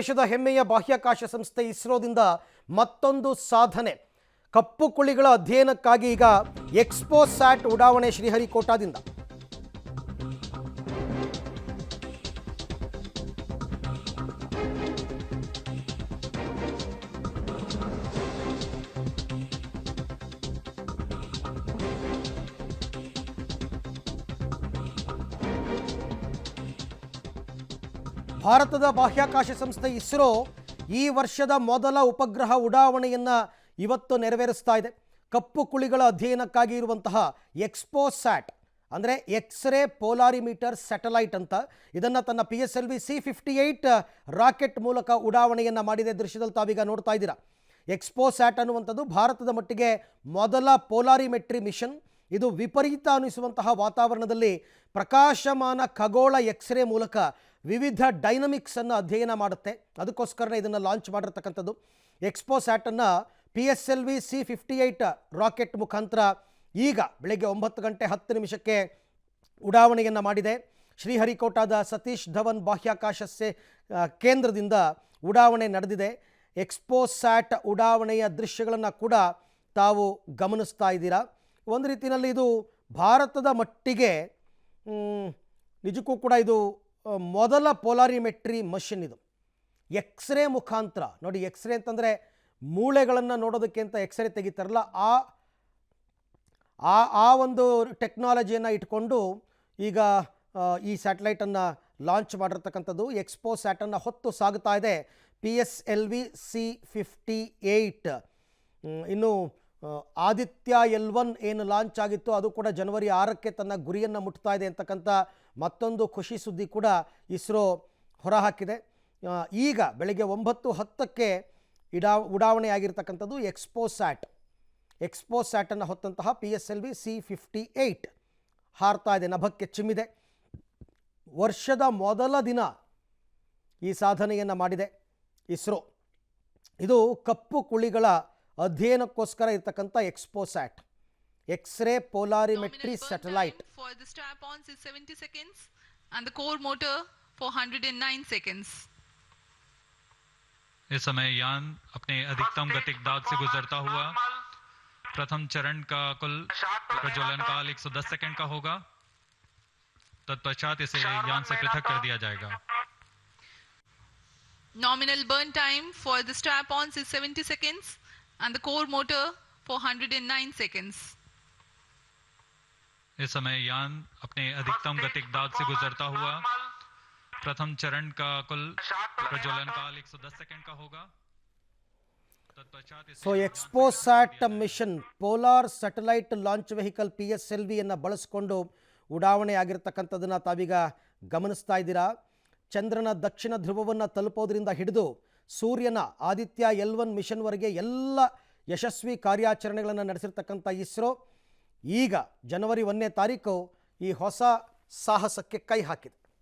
ದೇಶದ ಹೆಮ್ಮೆಯ ಬಾಹ್ಯಾಕಾಶ ಸಂಸ್ಥೆ ಇಸ್ರೋದಿಂದ ಮತ್ತೊಂದು ಸಾಧನೆ. ಕಪ್ಪು ಕುಳಿಗಳ ಅಧ್ಯಯನಕ್ಕಾಗಿ ಈಗ ಎಕ್ಸ್ಪೋಸ್ಯಾಟ್ ಉಡಾವಣೆ ಶ್ರೀಹರಿಕೋಟಾದಿಂದ. ಭಾರತದ ಬಾಹ್ಯಾಕಾಶ ಸಂಸ್ಥೆ ಇಸ್ರೋ ಈ ವರ್ಷದ ಮೊದಲ ಉಪಗ್ರಹ ಉಡಾವಣೆಯನ್ನು ಇವತ್ತು ನೆರವೇರಿಸ್ತಾ ಇದೆ. ಕಪ್ಪು ಕುಳಿಗಳ ಅಧ್ಯಯನಕ್ಕಾಗಿ ಇರುವಂತಹ ಎಕ್ಸ್ಪೋಸ್ಯಾಟ್ ಅಂದರೆ ಎಕ್ಸ್ರೇ ಪೋಲಾರಿಮೀಟರ್ ಸ್ಯಾಟಲೈಟ್ ಅಂತ, ಇದನ್ನು ತನ್ನ PSLV C58 ರಾಕೆಟ್ ಮೂಲಕ ಉಡಾವಣೆಯನ್ನು ಮಾಡಿದೆ. ದೃಶ್ಯದಲ್ಲಿ ತಾವೀಗ ನೋಡ್ತಾ ಇದ್ದೀರಾ. ಎಕ್ಸ್ಪೋಸ್ಯಾಟ್ ಅನ್ನುವಂಥದ್ದು ಭಾರತದ ಮಟ್ಟಿಗೆ ಮೊದಲ ಪೋಲಾರಿಮೆಟ್ರಿ ಮಿಷನ್. ಇದು ವಿಪರೀತ ಅನಿಸುವಂತಹ ವಾತಾವರಣದಲ್ಲಿ ಪ್ರಕಾಶಮಾನ ಖಗೋಳ ಎಕ್ಸ್ರೇ ಮೂಲಕ ವಿವಿಧ ಡೈನಮಿಕ್ಸನ್ನು ಅಧ್ಯಯನ ಮಾಡುತ್ತೆ. ಅದಕ್ಕೋಸ್ಕರನೇ ಇದನ್ನು ಲಾಂಚ್ ಮಾಡಿರ್ತಕ್ಕಂಥದ್ದು. ಎಕ್ಸ್ಪೋಸ್ಯಾಟನ್ನು PSLV C58 ರಾಕೆಟ್ ಮುಖಾಂತರ ಈಗ ಬೆಳಗ್ಗೆ 9:10 ಉಡಾವಣೆಯನ್ನು ಮಾಡಿದೆ. ಶ್ರೀಹರಿಕೋಟಾದ ಸತೀಶ್ ಧವನ್ ಬಾಹ್ಯಾಕಾಶ ಕೇಂದ್ರದಿಂದ ಉಡಾವಣೆ ನಡೆದಿದೆ. ಎಕ್ಸ್ಪೋಸ್ಯಾಟ್ ಉಡಾವಣೆಯ ದೃಶ್ಯಗಳನ್ನು ಕೂಡ ತಾವು ಗಮನಿಸ್ತಾ ಇದ್ದೀರಾ. ಒಂದು ರೀತಿಯಲ್ಲಿ ಇದು ಭಾರತದ ಮಟ್ಟಿಗೆ ನಿಜಕ್ಕೂ ಕೂಡ ಇದು ಮೊದಲ ಪೋಲಾರಿಮೆಟ್ರಿ ಮಷಿನ್. ಇದು ಎಕ್ಸ್ರೇ ಮುಖಾಂತರ ನೋಡಿ. ಎಕ್ಸ್ರೇ ಅಂತಂದರೆ ಮೂಳೆಗಳನ್ನು ನೋಡೋದಕ್ಕೆ ಅಂತ ಎಕ್ಸ್ರೇ ತೆಗಿತಾರಲ್ಲ, ಆ ಒಂದು ಟೆಕ್ನಾಲಜಿಯನ್ನು ಇಟ್ಕೊಂಡು ಈಗ ಈ ಸ್ಯಾಟಲೈಟನ್ನು ಲಾಂಚ್ ಮಾಡಿರ್ತಕ್ಕಂಥದ್ದು. ಎಕ್ಸ್ಪೋಸ್ಯಾಟನ್ನು ಹೊತ್ತು ಸಾಗುತ್ತಾ ಇದೆ PSLV C58. ಇನ್ನು ಆದಿತ್ಯ L1 ಏನು ಲಾಂಚ್ ಆಗಿತ್ತು ಅದು ಕೂಡ ಜನವರಿ 6ಕ್ಕೆ ತನ್ನ ಗುರಿಯನ್ನು ಮುಟ್ತಾ ಇದೆ ಅಂತಕ್ಕಂಥ ಮತ್ತೊಂದು ಖುಷಿ ಸುದ್ದಿ ಕೂಡ ಇಸ್ರೋ ಹೊರಹಾಕಿದೆ. ಈಗ ಬೆಳಗ್ಗೆ 9:10 ಉಡಾವಣೆ ಆಗಿರ್ತಕ್ಕಂಥದ್ದು ಎಕ್ಸ್ಪೋಸ್ಯಾಟನ್ನು ಹೊತ್ತಂತಹ PSLV C58 ಹಾರ್ತಾ ಇದೆ, ನಭಕ್ಕೆ ಚಿಮ್ಮಿದೆ. ವರ್ಷದ ಮೊದಲ ದಿನ ಈ ಸಾಧನೆಯನ್ನು ಮಾಡಿದೆ ಇಸ್ರೋ. ಇದು ಕಪ್ಪು ಕುಳಿಗಳ ಅಧ್ಯಯನಕ್ಕೋಸ್ಕರ ಇರತಕ್ಕಂಥ XPoSat X-ray polarimetry satellite. For the strap-on is 70 seconds and the core motor for 109 seconds. इस समय यान अपने अधिकतम गतिक दाब से गुजरता हुआ प्रथम चरण का कुल प्रज्वलन काल 110 सेकंड का होगा. तत्पश्चात इसे यान से पृथक कर दिया जाएगा. Nominal burn time for the strap-on is 70 seconds and the core motor for 109 seconds. इस समय यान अपने अधिकतम गतिक दाब से गुजरता हुआ प्रथम चरण का कुल प्रज्वलन काल 110 सेकंड का होगा. So XPoSat mission polar satellite launch vehicle PSLV ಅನ್ನು ಬಳಸಿಕೊಂಡು ಉಡಾವಣೆ ಆಗಿರ್ತಕ್ಕಂಥದ್ದನ್ನು ತಾವೀಗ ಗಮನಿಸ್ತಾ ಇದ್ದೀರಾ. ಚಂದ್ರನ ದಕ್ಷಿಣ ಧ್ರುವವನ್ನು ತಲುಪೋದ್ರಿಂದ ಹಿಡಿದು ಸೂರ್ಯನ ಆದಿತ್ಯ L1 ಮಿಷನ್ವರೆಗೆ ಎಲ್ಲ ಯಶಸ್ವಿ ಕಾರ್ಯಾಚರಣೆಗಳನ್ನು ನಡೆಸಿರ್ತಕ್ಕಂಥ ಇಸ್ರೋ ಈಗ ಜನವರಿ 1ನೇ ತಾರೀಕು ಈ ಹೊಸ ಸಾಹಸಕ್ಕೆ ಕೈ ಹಾಕಿದೆ.